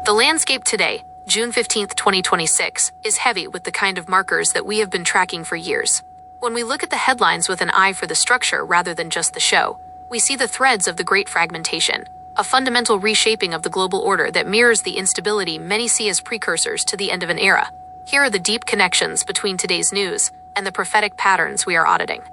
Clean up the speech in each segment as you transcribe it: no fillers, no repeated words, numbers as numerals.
The landscape today, June 15, 2026, is heavy with the kind of markers that we have been tracking for years. When we look at the headlines with an eye for the structure rather than just the show, we see the threads of the Great Fragmentation, a fundamental reshaping of the global order that mirrors the instability many see as precursors to the end of an era. Here are the deep connections between today's news and the prophetic patterns we are auditing.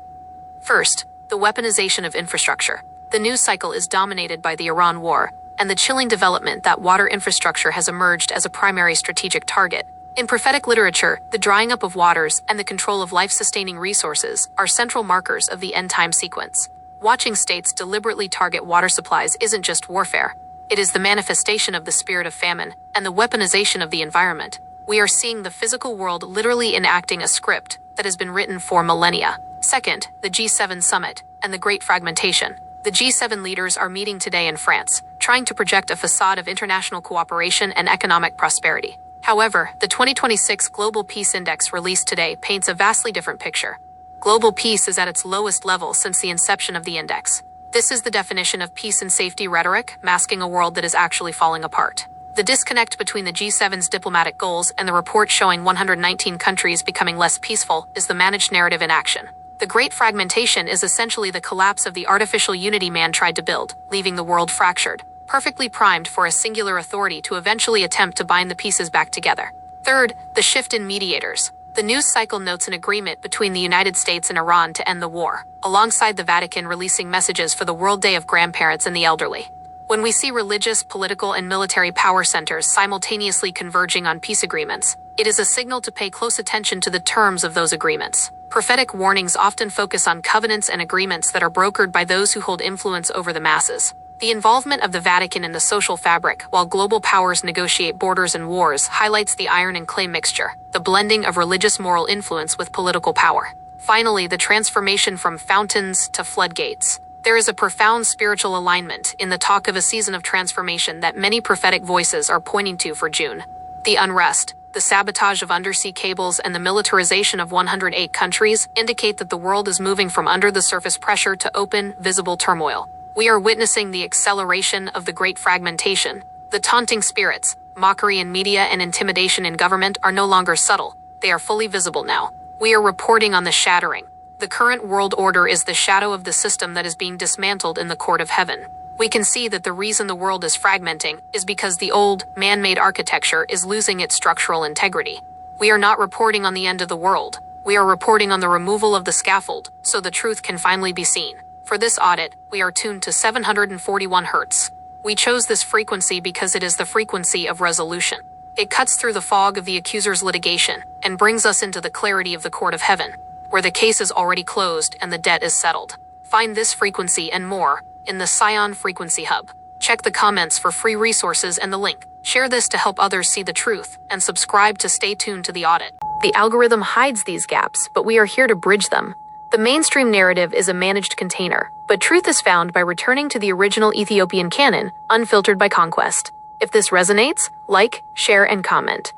First, the weaponization of infrastructure. The news cycle is dominated by the Iran war and the chilling development that water infrastructure has emerged as a primary strategic target. In prophetic literature, the drying up of waters and the control of life-sustaining resources are central markers of the end-time sequence. Watching states deliberately target water supplies isn't just warfare. It is the manifestation of the spirit of famine and the weaponization of the environment. We are seeing the physical world literally enacting a script that has been written for millennia. Second, the G7 summit and the Great Fragmentation. The G7 leaders are meeting today in France, trying to project a facade of international cooperation and economic prosperity. However, the 2026 Global Peace Index released today paints a vastly different picture. Global peace is at its lowest level since the inception of the index. This is the definition of peace and safety rhetoric, masking a world that is actually falling apart. The disconnect between the G7's diplomatic goals and the report showing 119 countries becoming less peaceful is the managed narrative in action. The Great Fragmentation is essentially the collapse of the artificial unity man tried to build, leaving the world fractured, perfectly primed for a singular authority to eventually attempt to bind the pieces back together. Third, the shift in mediators. The news cycle notes an agreement between the United States and Iran to end the war, alongside the Vatican releasing messages for the World Day of Grandparents and the Elderly. When we see religious, political, and military power centers simultaneously converging on peace agreements, it is a signal to pay close attention to the terms of those agreements. Prophetic warnings often focus on covenants and agreements that are brokered by those who hold influence over the masses. The involvement of the Vatican in the social fabric, while global powers negotiate borders and wars, highlights the iron and clay mixture, the blending of religious moral influence with political power. Finally, the transformation from fountains to floodgates. There is a profound spiritual alignment in the talk of a season of transformation that many prophetic voices are pointing to for June. The unrest, the sabotage of undersea cables, and the militarization of 108 countries indicate that the world is moving from under the surface pressure to open, visible turmoil. We are witnessing the acceleration of the Great Fragmentation. The taunting spirits, mockery in media, and intimidation in government are no longer subtle. They are fully visible now. We are reporting on the shattering. The current world order is the shadow of the system that is being dismantled in the court of heaven. We can see that the reason the world is fragmenting is because the old, man-made architecture is losing its structural integrity. We are not reporting on the end of the world. We are reporting on the removal of the scaffold, so the truth can finally be seen. For this audit, we are tuned to 741 Hz. We chose this frequency because it is the frequency of resolution. It cuts through the fog of the accuser's litigation and brings us into the clarity of the court of heaven, where the case is already closed and the debt is settled. Find this frequency and more in the Scion Frequency Hub. Check the comments for free resources and the link. Share this to help others see the truth, and subscribe to stay tuned to the audit. The algorithm hides these gaps, but we are here to bridge them. The mainstream narrative is a managed container, but truth is found by returning to the original Ethiopian canon, unfiltered by conquest. If this resonates, like, share, and comment.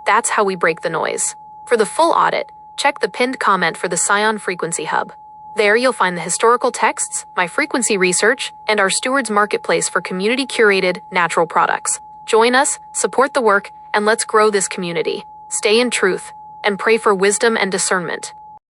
That's how we break the noise. For the full audit, check the pinned comment for the Scion Frequency Hub. There you'll find the historical texts, my frequency research, and our Stewards Marketplace for community-curated, natural products. Join us, support the work, and let's grow this community. Stay in truth, and pray for wisdom and discernment.